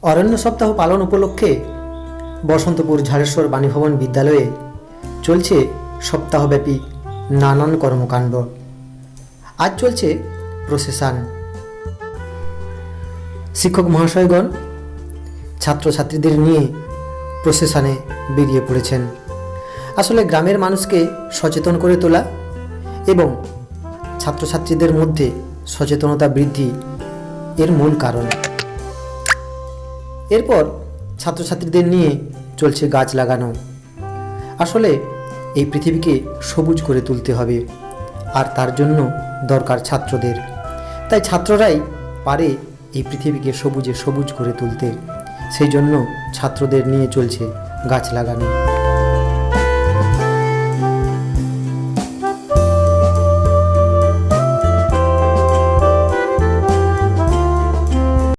অরণ্য সপ্তাহ পালন উপলক্ষে বসন্তপুর ঝাড়েশ্বর বাণীভবন বিদ্যালয়ে চলছে সপ্তাহব্যাপী নানান কর্মকাণ্ড। আজ চলছে প্রসেশন। শিক্ষক মহাশয়গণ ছাত্রছাত্রীদের নিয়ে প্রসেশনে বেরিয়ে পড়েছেন। আসলে গ্রামের মানুষকে সচেতন করে তোলা এবং ছাত্রছাত্রীদের মধ্যে সচেতনতা বৃদ্ধি এর মূল কারণ। এরপর ছাত্রছাত্রীদের নিয়ে চলছে গাছ লাগানো। আসলে এই পৃথিবীকে সবুজ করে তুলতে হবে, আর তার জন্য দরকার ছাত্রদের। তাই ছাত্ররাই পারে এই পৃথিবীকে সবুজে সবুজ করে তুলতে। সেই জন্য ছাত্রদের নিয়ে চলছে গাছ লাগানো।